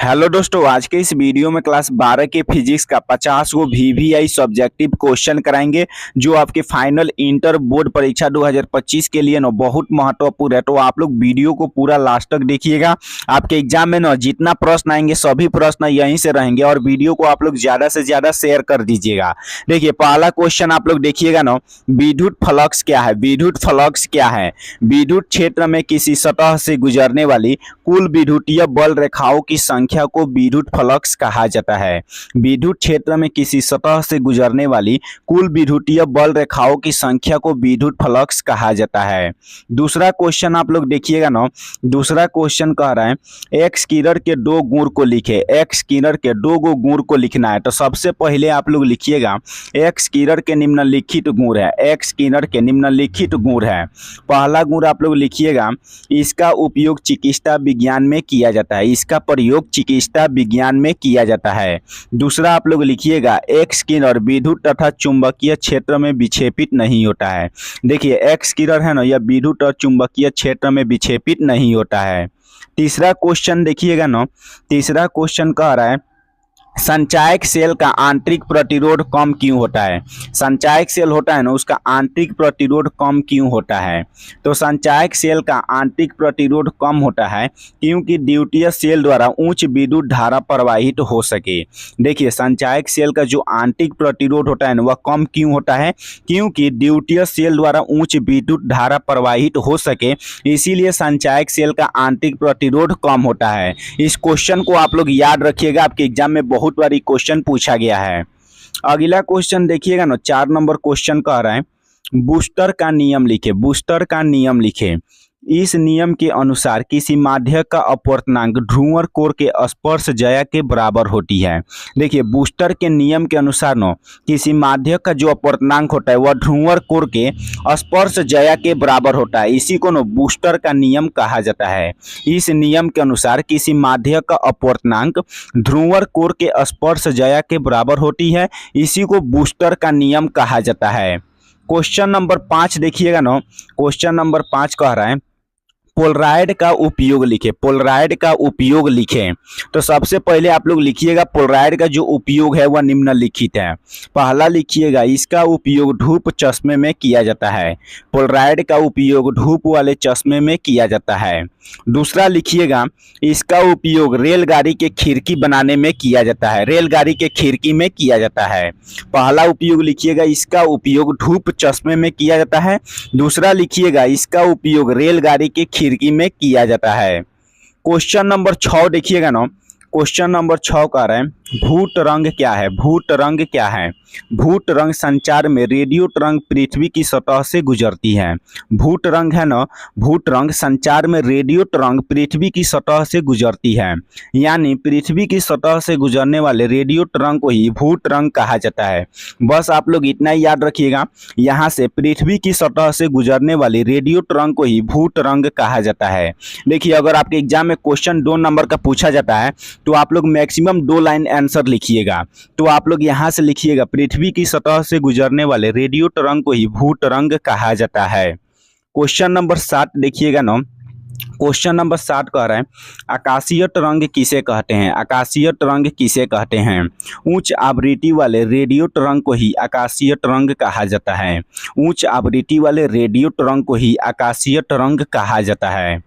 Hello दोस्तों, आज के इस वीडियो में क्लास 12 के फिजिक्स का 50 गो वीवीआई सब्जेक्टिव क्वेश्चन कराएंगे जो आपके फाइनल इंटर बोर्ड परीक्षा 2025 के लिए ना बहुत महत्वपूर्ण है। तो आप लोग वीडियो को पूरा लास्ट तक देखिएगा। आपके एग्जाम में ना जितना प्रश्न आएंगे सभी प्रश्न यहीं से रहेंगे और वीडियो को आप लोग ज्यादा से ज्यादा शेयर कर दीजिएगा। देखिए, पहला क्वेश्चन आप लोग देखिएगा ना, विद्युत फ्लक्स क्या है। विद्युत फ्लक्स क्या है? विद्युत क्षेत्र में किसी सतह से गुजरने वाली कुल विद्युतीय बल रेखाओं की संख्या को विद्युत फ्लक्स कहा जाता है। विद्युत क्षेत्र में किसी सतह से गुजरने वाली कुल विद्युतीय बल रेखाओं की संख्या को विद्युत फ्लक्स कहा जाता है। दूसरा क्वेश्चन आप लोग देखिएगा ना, दूसरा क्वेश्चन कह रहा है एक्स किरण के दो गुण को लिखे। एक्स किरण के दो गो गुण को लिखना है। तो सबसे पहले आप लोग लिखिएगा एक्स किरण के निम्नलिखित गुण है। एक्स किरण के निम्नलिखित गुण है। पहला गुण आप लोग लिखिएगा, इसका उपयोग चिकित्सा विज्ञान में किया जाता है। इसका प्रयोग चिकित्सा विज्ञान में किया जाता है। दूसरा आप लोग लिखिएगा, एक्स किरण विद्युत तथा चुंबकीय क्षेत्र में विक्षेपित नहीं होता है। देखिए, एक्स किरण है ना, यह विद्युत और चुंबकीय क्षेत्र में विक्षेपित नहीं होता है। तीसरा क्वेश्चन देखिएगा ना, तीसरा क्वेश्चन कह रहा है संचायक सेल का आंतरिक प्रतिरोध कम क्यों होता है। संचायक सेल होता है ना, उसका आंतरिक प्रतिरोध कम क्यों होता है। तो संचायक सेल का आंतरिक प्रतिरोध कम होता है क्योंकि द्वितीय सेल द्वारा उच्च विद्युत धारा प्रवाहित हो सके। देखिए, संचायक सेल का जो आंतरिक प्रतिरोध होता है ना, वह कम क्यों होता है? क्योंकि द्वितीय सेल द्वारा उच्च विद्युत धारा प्रवाहित हो सके, इसीलिए संचायक सेल का आंतरिक प्रतिरोध कम होता है। इस क्वेश्चन को आप लोग याद रखिएगा, आपके एग्जाम में बहुत बार क्वेश्चन पूछा गया है। अगला क्वेश्चन देखिएगा ना, 4 नंबर क्वेश्चन कह रहा है बूस्टर का नियम लिखे। बूस्टर का नियम लिखे। इस नियम के अनुसार किसी माध्यक का अपवर्तनांक ध्रुवण कोण के स्पर्श ज्या के बराबर होती है। देखिए, बूस्टर के नियम के अनुसार न किसी माध्यक का जो अपवर्तनांक होता है वह ध्रुवण कोण के स्पर्श ज्या के बराबर होता है। इसी को न बूस्टर का नियम कहा जाता है। इस नियम के अनुसार किसी माध्यक का अपवर्तनांक ध्रुवण कोण के स्पर्श ज्या के बराबर होती है। इसी को बूस्टर का नियम कहा जाता है। क्वेश्चन नंबर 5 देखिएगा ना, क्वेश्चन नंबर 5 कह रहा है पोलराइड का उपयोग लिखे। पोलराइड का उपयोग लिखें। तो सबसे पहले आप लोग लिखिएगा पोलराइड का जो उपयोग है वह निम्नलिखित है। पहला लिखिएगा, इसका उपयोग धूप चश्मे में किया जाता है। पोलराइड का उपयोग धूप वाले चश्मे में किया जाता है। दूसरा लिखिएगा, इसका उपयोग रेलगाड़ी के खिड़की बनाने में किया जाता है। रेलगाड़ी के खिड़की में किया जाता है। पहला उपयोग लिखिएगा, इसका उपयोग धूप चश्मे में किया जाता है। दूसरा लिखिएगा, इसका उपयोग रेलगाड़ी के खिड़की में किया जाता है। क्वेश्चन नंबर 6 देखिएगा ना, क्वेश्चन नंबर 6 कह रहा है भूत रंग क्या है। भूत रंग क्या है? भूत रंग संचार में रेडियो तरंग पृथ्वी की सतह से गुजरती है। भूत रंग है ना, भूत रंग संचार में रेडियो तरंग पृथ्वी की सतह से गुजरती है। यानी पृथ्वी की सतह से गुजरने वाले रेडियो तरंग को ही भूत रंग कहा जाता है। बस आप लोग इतना ही याद रखिएगा, यहाँ से पृथ्वी की सतह से गुजरने वाली रेडियो तरंग को ही भूत रंग कहा जाता है। देखिए, अगर आपके एग्जाम में क्वेश्चन 2 नंबर का पूछा जाता है तो आप लोग मैक्सिमम 2 लाइन आंसर लिखिएगा। तो आप लोग यहाँ से लिखिएगा, पृथ्वी की सतह से गुजरने वाले रेडियो तरंग को ही भूत रंग कहा जाता है। क्वेश्चन नंबर 7 देखिएगा ना, क्वेश्चन नंबर 7 कह रहा है आकाशीय तरंग किसे कहते हैं। आकाशीय तरंग किसे कहते हैं? उच्च आवृत्ति वाले रेडियो तरंग को ही आकाशीय तरंग कहा जाता है। उच्च आवृत्ति वाले रेडियो तरंग को ही आकाशीय तरंग कहा जाता है।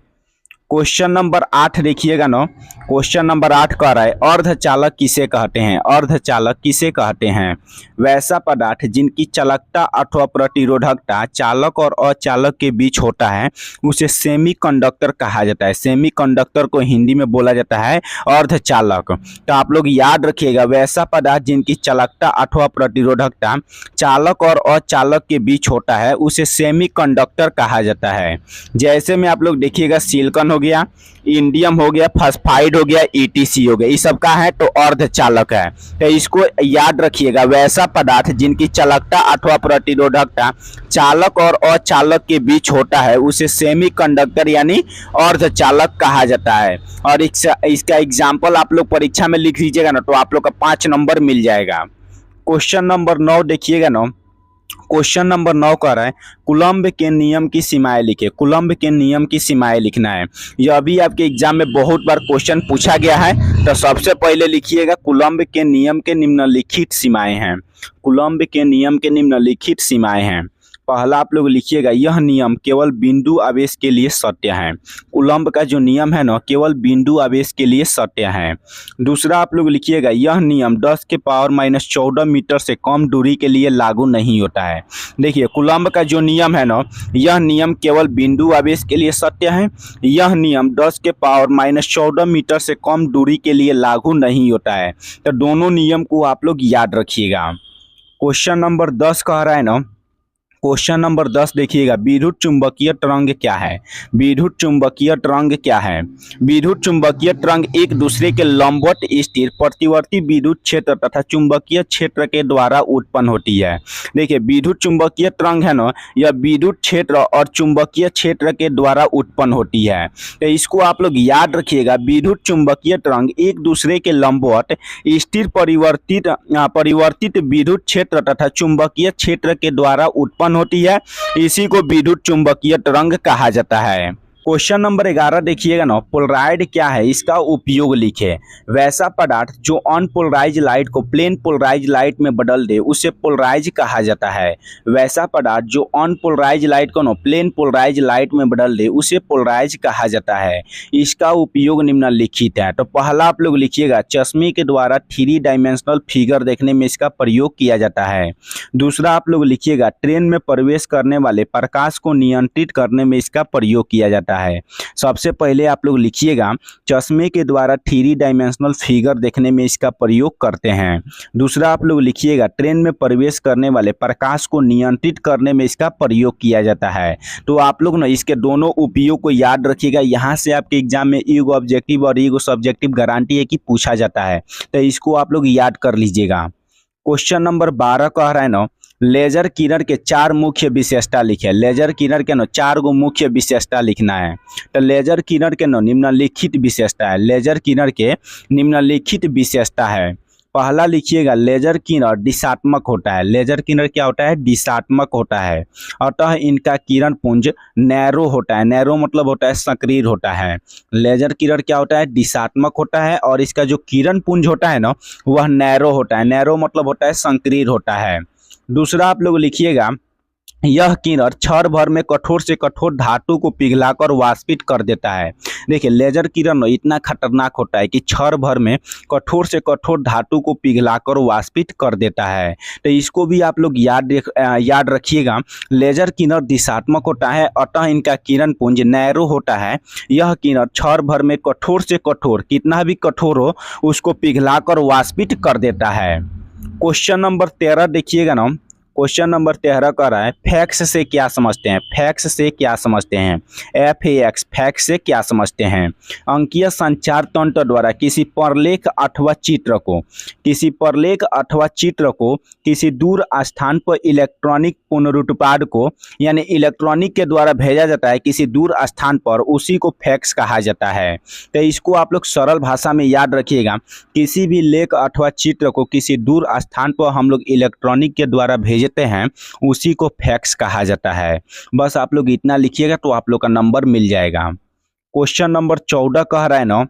क्वेश्चन नंबर 8 देखिएगा ना, क्वेश्चन नंबर 8 कह रहा है अर्धचालक किसे कहते हैं। अर्धचालक किसे कहते हैं? वैसा पदार्थ जिनकी चालकता अथवा प्रतिरोधकता चालक और अचालक के बीच होता है उसे सेमीकंडक्टर कहा जाता है। सेमीकंडक्टर को हिंदी में बोला जाता है अर्धचालक। तो आप लोग याद रखिएगा, वैसा पदार्थ जिनकी चालकता अथवा प्रतिरोधकता चालक और अचालक के बीच होता है उसे सेमीकंडक्टर कहा जाता है। जैसे में आप लोग देखिएगा, सिलिकॉन हो गया, इंडियम हो गया, फास्फाइड हो गया, ईटीसी हो गया, ये सब का है तो अर्धचालक है। तो इसको याद रखिएगा, वैसा पदार्थ जिनकी चालकता अथवा प्रतिरोधकता चालक और अचालक के बीच होता है उसे सेमीकंडक्टर यानी अर्धचालक कहा जाता है। और इसका एग्जाम्पल आप लोग परीक्षा में लिख लीजिएगा ना, तो आप लोग का 5 नंबर मिल जाएगा। क्वेश्चन नंबर 9 देखिएगा ना, क्वेश्चन नंबर 9 कह रहा है कूलम्ब के नियम की सीमाएं लिखे। कूलम्ब के नियम की सीमाएं लिखना है। यह भी आपके एग्जाम में बहुत बार क्वेश्चन पूछा गया है। तो सबसे पहले लिखिएगा कूलम्ब के नियम के निम्नलिखित सीमाएं हैं। कूलम्ब के नियम के निम्नलिखित सीमाएं हैं। पहला आप लोग लिखिएगा यह नियम केवल बिंदु आवेश के लिए सत्य है। कूलम्ब का जो नियम है ना केवल बिंदु आवेश के लिए सत्य है। दूसरा आप लोग लिखिएगा यह नियम 10 के पावर -14 मीटर से कम दूरी के लिए लागू नहीं होता है। देखिए कूलम्ब का जो नियम है ना यह नियम केवल बिंदु आवेश के लिए सत्य है। यह नियम 10 के पावर -14 मीटर से कम दूरी के लिए लागू नहीं होता है। तो दोनों नियम को आप लोग याद रखिएगा। क्वेश्चन नंबर 10 कह रहा है ना, क्वेश्चन नंबर 10 देखिएगा विद्युत चुंबकीय तरंग क्या है। विद्युत चुंबकीय तरंग क्या है। विद्युत चुंबकीय तरंग एक दूसरे के लंबवत स्थिर प्रतिवर्ती विद्युत क्षेत्र तथा चुंबकीय क्षेत्र के द्वारा उत्पन्न होती है। देखिए विद्युत चुंबकीय तरंग है ना यह विद्युत क्षेत्र और चुंबकीय क्षेत्र के द्वारा उत्पन्न होती है। तो इसको आप लोग याद रखिएगा। विद्युत चुंबकीय तरंग एक दूसरे के लंबवत स्थिर परिवर्तित विद्युत क्षेत्र तथा चुंबकीय क्षेत्र के द्वारा उत्पन्न होती है। इसी को विद्युत चुंबकीय तरंग कहा जाता है। क्वेश्चन नंबर 11 देखिएगा ना, पोलराइड क्या है इसका उपयोग लिखे। वैसा पदार्थ जो अनपोलराइज लाइट को प्लेन पोलराइज लाइट में बदल दे उसे पोलराइज कहा जाता है। वैसा पदार्थ जो अनपोलराइज लाइट को ना प्लेन पोलराइज लाइट में बदल दे उसे पोलराइज कहा जाता है। इसका उपयोग निम्नलिखित है। तो पहला आप लोग लिखिएगा चश्मे के द्वारा 3 डायमेंशनल फिगर देखने में इसका प्रयोग किया जाता है। दूसरा आप लोग लिखिएगा ट्रेन में प्रवेश करने वाले प्रकाश को नियंत्रित करने में इसका प्रयोग किया जाता है। सबसे पहले आप लोग लिखिएगा चश्मे के द्वारा 3 डायमेंशनल फिगर देखने में इसका प्रयोग करते हैं। दूसरा आप लोग लिखिएगा ट्रेन में प्रवेश करने वाले प्रकाश को नियंत्रित करने में इसका प्रयोग किया जाता है। तो आप लोग ना इसके दोनों उपयोग को याद रखिएगा। यहाँ से आपके एग्जाम में ईगो ऑब्जेक्टिव और ईगो सब्जेक्टिव गारंटी है कि पूछा जाता है। तो इसको आप लोग याद कर लीजिएगा। क्वेश्चन नंबर 12 कह रहा है ना लेजर किरण के 4 मुख्य विशेषता लिखे। लेजर किरण के ना 4 गो मुख्य विशेषता लिखना है। तो लेजर किरण के ना निम्नलिखित विशेषता है। लेजर किरण के निम्नलिखित विशेषता है। पहला लिखिएगा लेजर किरण दिशात्मक होता है। लेजर किरण क्या होता है दिशात्मक होता है। अतः इनका किरण पुंज नैरो होता है। नैरो मतलब होता है संकीर्ण होता है। लेजर किरण क्या होता है दिशात्मक होता है और इसका जो किरण पुंज होता है ना वह नैरो होता है। नैरो मतलब होता है संकीर्ण होता है। दूसरा आप लोग लिखिएगा यह किरण क्षण भर में कठोर से कठोर धातु को पिघलाकर वाष्पित कर देता है। देखिए लेजर किरण इतना खतरनाक होता है कि क्षण भर में कठोर से कठोर धातु को पिघलाकर वाष्पित कर देता है। तो इसको भी आप लोग याद रखिएगा। लेजर किरण दिशात्मक होता है अतः इनका किरण पुंज नैरो होता है। यह किरण क्षण भर में कठोर से कठोर कितना भी कठोर हो उसको पिघलाकर वाष्पित कर देता है। क्वेश्चन नंबर 13 देखिएगा ना। क्वेश्चन नंबर 13 कर रहा है फैक्स से क्या समझते हैं। फैक्स से क्या समझते हैं। FAX फैक्स से क्या समझते हैं। अंकीय संचार तंत्र द्वारा किसी प्रलेख अथवा चित्र को किसी दूर स्थान पर इलेक्ट्रॉनिक पुनरुत्पाद को यानी इलेक्ट्रॉनिक के द्वारा भेजा जाता है किसी दूर स्थान पर, उसी को फैक्स कहा जाता है। तो इसको आप लोग सरल भाषा में याद रखिएगा। किसी भी लेख अथवा चित्र को किसी दूर स्थान पर हम लोग इलेक्ट्रॉनिक के द्वारा भेजते हैं उसी को फैक्स कहा जाता है। बस आप लोग इतना लिखिएगा तो आप लोग का नंबर मिल जाएगा। क्वेश्चन नंबर 14 कह रहा है ना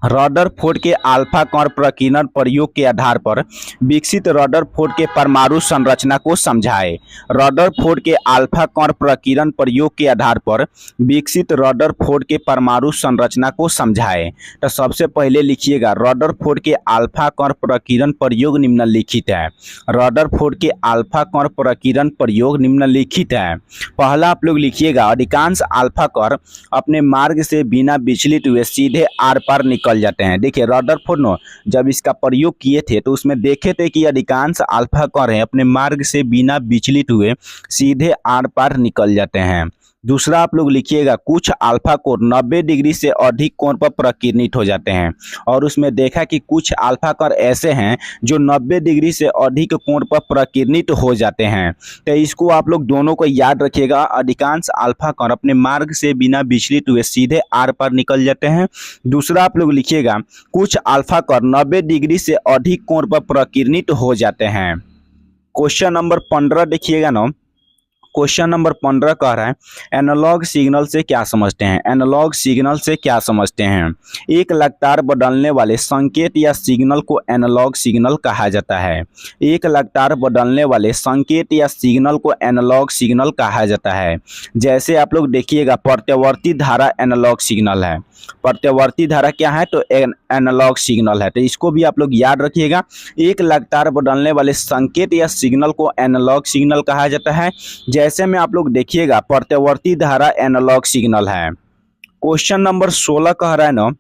रदरफोर्ड के अल्फा कण प्रकीर्णन प्रयोग के आधार पर विकसित रदरफोर्ड के परमाणु संरचना को समझाए। रदरफोर्ड के अल्फा कण प्रकीर्णन प्रयोग के आधार पर विकसित रदरफोर्ड के परमाणु संरचना को समझाए। तो सबसे पहले लिखिएगा रदरफोर्ड के अल्फा कण प्रकीर्णन प्रयोग निम्नलिखित है। रदरफोर्ड के अल्फा कण प्रकीर्णन प्रयोग निम्नलिखित है। पहला आप लोग लिखिएगा अधिकांश अल्फा कण अपने मार्ग से बिना विचलित हुए सीधे आर पार निकल जाते हैं। देखिए रदरफोर्ड जब इसका प्रयोग किए थे तो उसमें देखे थे कि अधिकांश अल्फा कण अपने मार्ग से बिना विचलित हुए सीधे आर पार निकल जाते हैं। दूसरा आप लोग लिखिएगा कुछ अल्फा कोण 90 डिग्री से अधिक कोण पर प्रकीर्णित हो जाते हैं और उसमें देखा कि कुछ अल्फा कण ऐसे हैं जो 90 डिग्री से अधिक कोण पर प्रकीर्णित हो जाते हैं। तो इसको आप लोग दोनों को याद रखिएगा। अधिकांश अल्फा कण अपने मार्ग से बिना विचलित हुए सीधे आर पार निकल जाते हैं। दूसरा आप लोग लिखिएगा कुछ अल्फा कण 90 डिग्री से अधिक कोण पर प्रकीर्णित हो जाते हैं। क्वेश्चन नंबर 15 देखिएगा ना। क्वेश्चन नंबर 15 कह रहा है एनालॉग सिग्नल से क्या समझते हैं। एनालॉग सिग्नल से क्या समझते हैं। एक लगातार बदलने वाले संकेत या सिग्नल को एनालॉग सिग्नल कहा जाता है। एक लगातार बदलने वाले संकेत या सिग्नल को एनालॉग सिग्नल कहा जाता है। जैसे आप लोग देखिएगा प्रत्यावर्ती धारा एनालॉग सिग्नल है। प्रत्यावर्ती धारा क्या है तो एनालॉग सिग्नल है। तो इसको भी आप लोग याद रखिएगा। एक लगातार बदलने वाले संकेत या सिग्नल को एनालॉग सिग्नल कहा जाता है। जैसे में आप लोग देखिएगा प्रत्यावर्ती धारा एनालॉग सिग्नल है। क्वेश्चन नंबर 16 कह रहा है ना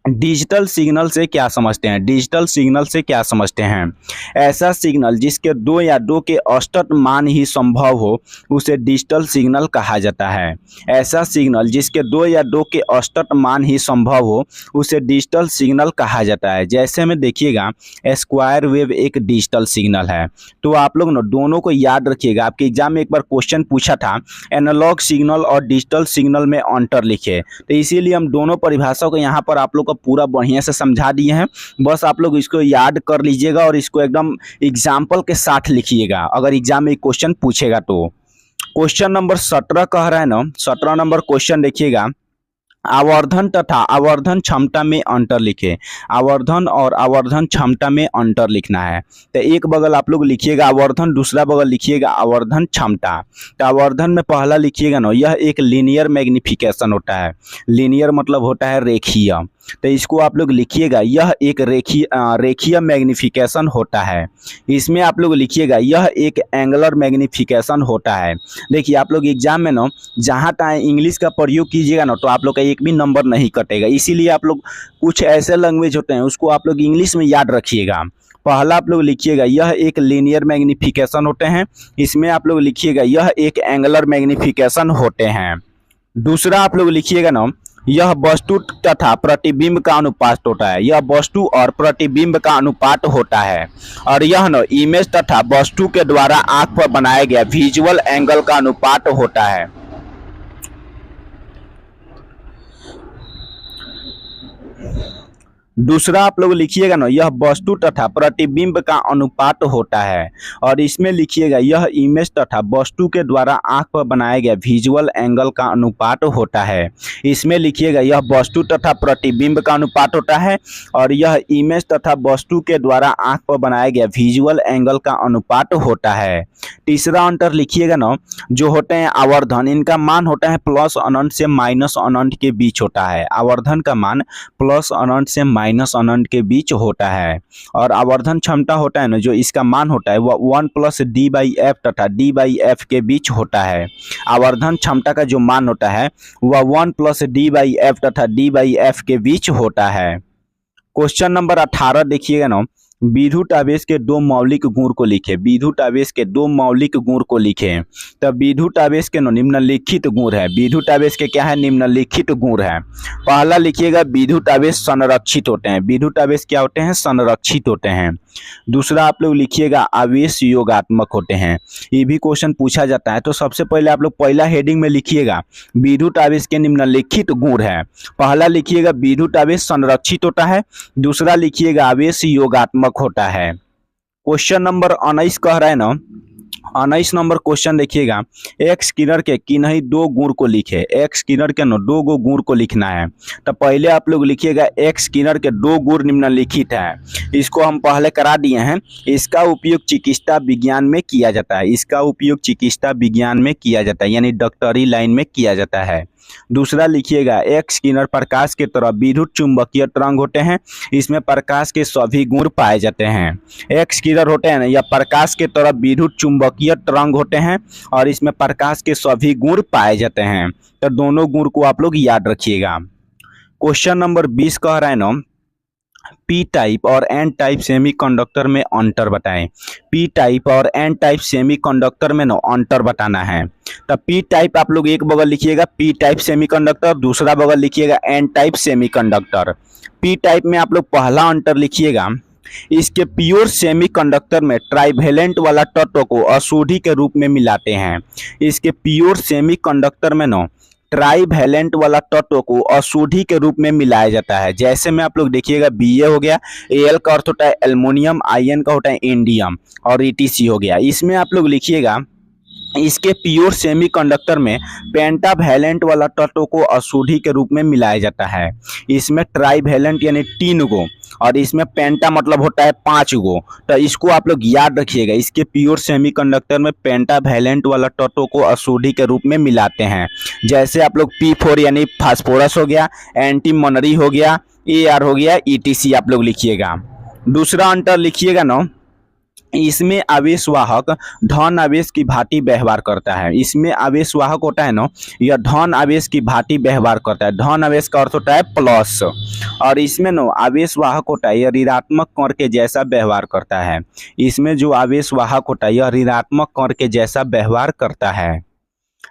डिजिटल सिग्नल से क्या समझते हैं। डिजिटल सिग्नल से क्या समझते हैं। ऐसा सिग्नल जिसके दो या दो के औसत मान ही संभव हो उसे डिजिटल सिग्नल कहा जाता है। ऐसा सिग्नल जिसके दो या दो के औसत मान ही संभव हो उसे डिजिटल सिग्नल कहा जाता है। जैसे में देखिएगा स्क्वायर वेव एक डिजिटल सिग्नल है। तो आप लोग ना दोनों को याद रखिएगा। आपके एग्जाम में एक बार क्वेश्चन पूछा था एनालॉग सिग्नल और डिजिटल सिग्नल में अंतर लिखे। तो इसीलिए हम दोनों परिभाषा को यहाँ पर आप लोग पूरा बढ़िया से समझा दिए हैं। बस आप लोग इसको याद कर लीजिएगा और इसको एकदम एग्जाम्पल के साथ लिखिएगा अगर एग्जाम में क्वेश्चन पूछेगा तो। क्वेश्चन नंबर 17 कह रहा है ना 17 नंबर क्वेश्चन देखिएगा आवर्धन तथा आवर्धन क्षमता में अंतर लिखे। आवर्धन और आवर्धन क्षमता में अंतर लिखना है। तो एक बगल आप लोग लिखिएगा आवर्धन, दूसरा बगल लिखिएगा आवर्धन क्षमता। तो आवर्धन में पहला लिखिएगा ना यह एक लीनियर मैग्निफिकेशन होता है। लीनियर मतलब होता है रेखीय। तो इसको आप लोग लिखिएगा यह एक रेखीय मैग्निफिकेशन होता है। इसमें आप लोग लिखिएगा यह एक एंगुलर मैग्निफिकेशन होता है। देखिए आप लोग एग्जाम में ना जहाँ तहाँ इंग्लिश का प्रयोग कीजिएगा ना तो आप लोग का एक भी नंबर नहीं कटेगा। इसीलिए आप लोग कुछ ऐसे लैंग्वेज होते हैं उसको आप लोग इंग्लिश में याद रखिएगा। पहला आप लोग लिखिएगा यह एक लीनियर मैग्निफिकेशन होते हैं। इसमें आप लोग लिखिएगा यह एक एंगुलर मैग्निफिकेशन होते हैं। दूसरा आप लोग लिखिएगा ना यह वस्तु तथा प्रतिबिंब का अनुपात होता है। यह वस्तु और प्रतिबिंब का अनुपात होता है। और यह न इमेज तथा वस्तु के द्वारा आंख पर बनाया गया विजुअल एंगल का अनुपात होता है। दूसरा आप लोग लिखिएगा ना यह वस्तु तथा प्रतिबिंब का अनुपात होता है। और इसमें लिखिएगा यह इमेज तथा वस्तु के द्वारा आंख पर बनाया गया विजुअल एंगल का अनुपात होता है। इसमें लिखिएगा यह वस्तु तथा प्रतिबिंब का अनुपात होता है और यह इमेज तथा वस्तु के द्वारा आंख पर बनाया गया विजुअल एंगल का अनुपात होता है। तीसरा अंतर लिखिएगा ना जो होते हैं आवर्धन, इनका मान होता है प्लस अनंत से माइनस अनंत के बीच होता है। आवर्धन का मान प्लस अनंत से माइनस अनंत के बीच होता है। और आवर्धन क्षमता होता है ना जो इसका मान होता है वह 1 + d/f तथा d/f के बीच होता है। आवर्धन क्षमता का जो मान होता है वह 1 + d/f तथा d/f के बीच होता है। क्वेश्चन नंबर 18 देखिएगा ना विद्युत आवेश के दो मौलिक गुण को लिखे। विद्युत आवेश के दो मौलिक गुण को लिखे। तब विद्युत आवेश के निम्नलिखित गुण है। विद्युत आवेश के क्या है निम्नलिखित गुण है। पहला लिखिएगा विद्युत आवेश संरक्षित होते हैं। विद्युत आवेश क्या होते हैं संरक्षित होते हैं। दूसरा आप लोग लिखिएगा आवेश योगात्मक होते हैं। ये भी क्वेश्चन पूछा जाता है। तो सबसे पहले आप लोग पहला हेडिंग में लिखिएगा विद्युत आवेश के निम्नलिखित गुण है। पहला लिखिएगा विद्युत आवेश संरक्षित होता है। दूसरा लिखिएगा आवेश योगात्मक होता है। क्वेश्चन नंबर 19 कह रहा है ना 19 नंबर क्वेश्चन देखिएगा एक्स किरण के किन्हीं दो गुण को लिखे। एक्स किरण के दो गो गुण को लिखना है। तो पहले आप लोग लिखिएगा एक्स किरण के दो गुण निम्नलिखित है। इसको हम पहले करा दिए हैं। इसका उपयोग चिकित्सा विज्ञान में किया जाता है। इसका उपयोग चिकित्सा विज्ञान में किया जाता है यानी डॉक्टरी लाइन में किया जाता है। दूसरा लिखिएगा एक्स किरण प्रकाश के तरह विद्युत चुंबकीय तरंग होते हैं। इसमें प्रकाश के सभी गुण पाए जाते हैं। एक्स किरण होते हैं ना यह प्रकाश के तरह विद्युत चुंबकीय तरंग होते हैं और इसमें प्रकाश के सभी गुण पाए जाते हैं। तो दोनों गुण को आप लोग याद रखिएगा। क्वेश्चन नंबर 20 कह रहा है ना पी टाइप और एन टाइप सेमीकंडक्टर में अंतर बताएं। पी टाइप और एन टाइप सेमीकंडक्टर में अंतर बताना है। तो पी टाइप आप लोग एक बगल लिखिएगा पी टाइप सेमीकंडक्टर, दूसरा बगल लिखिएगा N type semiconductor. P type में आप लोग पहला अंतर लिखिएगा इसके प्योर सेमीकंडक्टर में ट्राइवेलेंट वाला तत्व को अशुद्धि के रूप में मिलाते हैं। इसके प्योर सेमीकंडक्टर में ट्राईवैलेंट वाला तत्व को अशुद्धि के रूप में मिलाया जाता है। जैसे में आप लोग देखिएगा Ba हो गया, Al का अर्थ होता है एल्युमिनियम, In का होता है इंडियम और ETC हो गया। इसमें आप लोग लिखिएगा इसके प्योर सेमीकंडक्टर में पेंटावैलेंट वाला तत्व को अशुद्धि के रूप में मिलाया जाता है। इसमें ट्राईवैलेंट यानी 3 गो और इसमें पेंटा मतलब होता है 5 गो। तो इसको आप लोग याद रखिएगा, इसके प्योर सेमीकंडक्टर में पेंटावैलेंट वाला तत्व को अशुद्धि के रूप में मिलाते हैं। जैसे आप लोग P4 यानी फास्फोरस हो गया, एंटीमोनरी हो गया, Ar हो गया, ETC आप लोग लिखिएगा। दूसरा अंतर लिखिएगा ना, इसमें आवेश वाहक धन आवेश की भांति व्यवहार करता है। इसमें आवेश वाहक होता है ना, यह धन आवेश की भांति व्यवहार करता है। धन आवेश का अर्थ होता है प्लस, और इसमें ना आवेश वाहक होता है यह ऋणात्मक कण के जैसा व्यवहार करता है। इसमें जो आवेश वाहक होता है यह ऋणात्मक कण के जैसा व्यवहार करता है।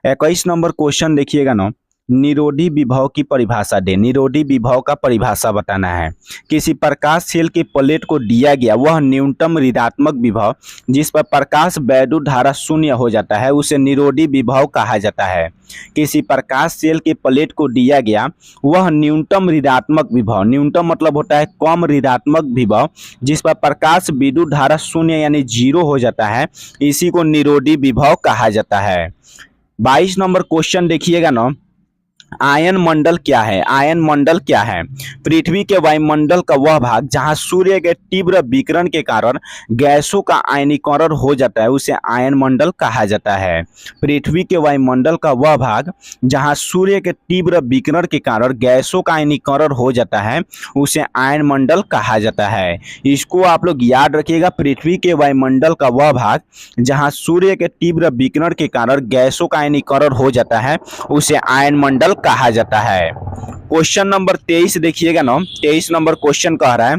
21 नंबर क्वेश्चन देखिएगा ना, निरोधी विभव की परिभाषा दे। निरोधी विभव का परिभाषा बताना है। किसी प्रकाश सेल की प्लेट को दिया गया वह न्यूनतम ऋणात्मक विभव जिस पर प्रकाश वैद्युत धारा शून्य हो जाता है उसे निरोधी विभव कहा जाता है। किसी प्रकाश सेल की प्लेट को दिया गया वह न्यूनतम ऋणात्मक विभव, न्यूनतम मतलब होता है कम ऋणात्मक विभव जिस पर प्रकाश विद्युत धारा शून्य यानी 0 हो जाता है, इसी को निरोधी विभव कहा जाता है। 22 नंबर क्वेश्चन देखिएगा ना, आयन मंडल क्या है। आयन मंडल क्या है? पृथ्वी के वायुमंडल का वह भाग जहां सूर्य के तीव्र विकिरण के कारण गैसों का आयनीकरण हो जाता है उसे आयन मंडल कहा जाता है। पृथ्वी के वायुमंडल का वह भाग जहां सूर्य के तीव्र विकिरण के कारण गैसों का आयनीकरण हो जाता है उसे आयन मंडल कहा जाता है। इसको आप लोग याद रखिएगा, पृथ्वी के वायुमंडल का वह भाग जहां सूर्य के तीव्र विकिरण के कारण गैसों का आयनीकरण हो जाता है उसे आयन मंडल कहा जाता है। क्वेश्चन नंबर 23 देखिएगा ना, 23 नंबर क्वेश्चन कह रहा है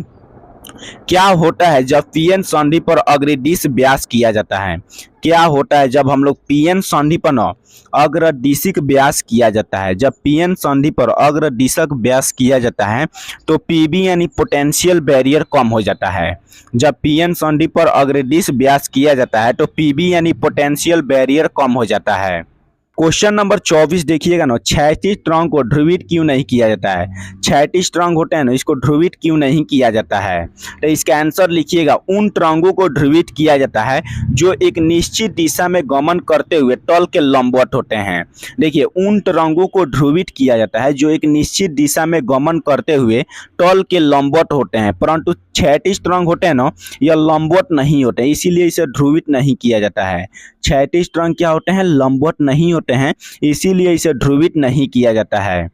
क्या होता है जब पीएन संधि पर अग्रदिश व्यास किया जाता है। क्या होता है जब हम लोग पीएन संधि पर ना अग्रदिशिक व्यास किया जाता है। जब पीएन संधि पर अग्रदिशक व्यास किया जाता है तो पीबी यानी पोटेंशियल बैरियर कम हो जाता है। जब पीएन संधि पर अग्रदिश व्यास किया जाता है तो पीबी यानी पोटेंशियल बैरियर कम हो जाता है। क्वेश्चन नंबर 24 देखिएगा ना, क्षैतिज तरंग को ध्रुवित क्यों नहीं किया जाता है। क्षैतिज तरंग होते हैं ना, इसको ध्रुवित क्यों नहीं किया जाता है। तो इसका आंसर लिखिएगा, उन तरंगों को ध्रुवित किया जाता है जो एक निश्चित दिशा में गमन करते हुए तल के लंबवत होते हैं। देखिए, उन तरंगों को ध्रुवित किया जाता है जो एक निश्चित दिशा में गमन करते हुए तल के लंबवत होते हैं, परंतु क्षैतिज तरंग होते हैं ना यह लंबवत नहीं होते, इसीलिए इसे ध्रुवित नहीं किया जाता है। क्षैतिज तरंग क्या होते हैं? लंबवत नहीं होते हैं, इसीलिए इसे ध्रुवित नहीं किया जाता है।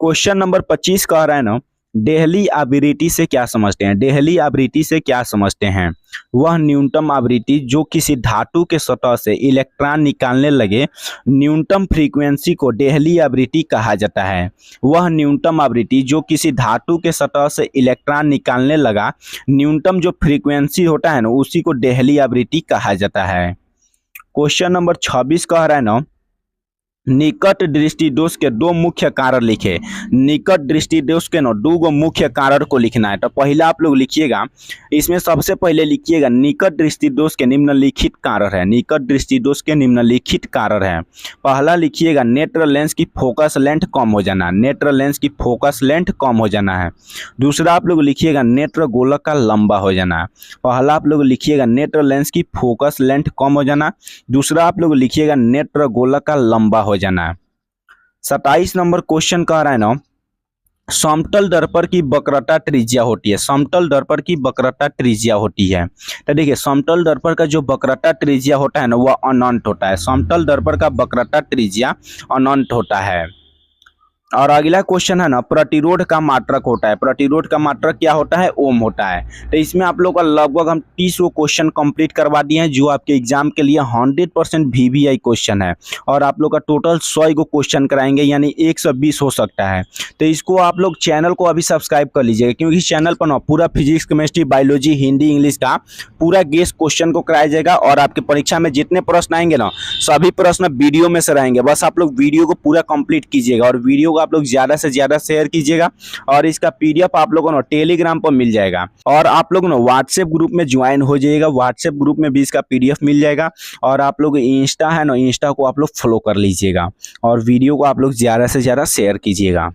क्वेश्चन नंबर 25 कह रहा है ना, डेहली आवृत्ति से क्या समझते हैं। डेहली आवृत्ति से क्या समझते हैं? वह न्यूनतम आवृत्ति जो किसी धातु के सतह से इलेक्ट्रॉन निकालने लगे न्यूनतम फ्रीक्वेंसी को डेहली आवृत्ति कहा जाता है। वह न्यूनतम आवृत्ति जो किसी धातु के सतह से इलेक्ट्रॉन निकालने लगा न्यूनतम जो फ्रीक्वेंसी होता है ना उसी को डेहली आवृत्ति कहा जाता है। क्वेश्चन नंबर 26 कह रहा है ना, निकट दृष्टि दोष के 2 मुख्य कारण लिखे। निकट दृष्टि दोष के ना 2 मुख्य कारण को लिखना है। तो पहला आप लोग लिखिएगा, इसमें सबसे पहले लिखिएगा निकट दृष्टि दोष के निम्नलिखित कारण है। निकट दृष्टि दोष के निम्नलिखित कारण है। पहला लिखिएगा, नेत्र लेंस की फोकस लेंथ कम हो जाना। नेत्र लेंस की फोकस लेंथ कम हो जाना है। दूसरा आप लोग लिखिएगा, नेत्र गोलक का लंबा हो जाना। पहला आप लोग लिखिएगा, नेत्र लेंस की फोकस लेंथ कम हो जाना। दूसरा आप लोग लिखिएगा, नेत्र गोलक का लंबा हो जाना। 27 नंबर क्वेश्चन कह रहा है ना, समतल दर्पण की वक्रता त्रिज्या होती है। समतल दर्पण की वक्रता त्रिज्या होती है। तो देखिए, समतल दर्पण का जो वक्रता त्रिज्या होता है ना वह अनंत होता है। समतल दर्पण का वक्रता त्रिज्या अनंत होता है। और अगला क्वेश्चन है ना, प्रतिरोध का मात्रक होता है। प्रतिरोध का मात्रक क्या होता है? ओम होता है। तो इसमें आप लोग का लगभग हम 30 क्वेश्चन कंप्लीट करवा दिए हैं जो आपके एग्जाम के लिए 100% VVI क्वेश्चन है। और आप लोग का टोटल 100 क्वेश्चन कराएंगे, यानी 120 हो सकता है। तो इसको आप लोग चैनल को अभी सब्सक्राइब कर लीजिएगा, क्योंकि इस चैनल पर ना पूरा physics, chemistry, biology, Hindi, English का पूरा गेस क्वेश्चन को कराया जाएगा। और आपके परीक्षा में जितने प्रश्न आएंगे ना सभी प्रश्न वीडियो में से रहेंगे। बस आप लोग वीडियो को पूरा कंप्लीट कीजिएगा, और वीडियो आप लोग ज़्यादा से ज़्यादा शेयर कीजिएगा और इसका PDF आप लोगों को टेलीग्राम पर मिल जाएगा और आप लोग व्हाट्सएप ग्रुप में ज्वाइन हो जाइएगा। व्हाट्सएप ग्रुप में भी इसका PDF मिल जाएगा और आप लोग इंस्टा है ना, इंस्टा को आप लोग फॉलो कर लीजिएगा और वीडियो को आप लोग ज़्यादा से ज़्यादा शेयर कीजिएगा।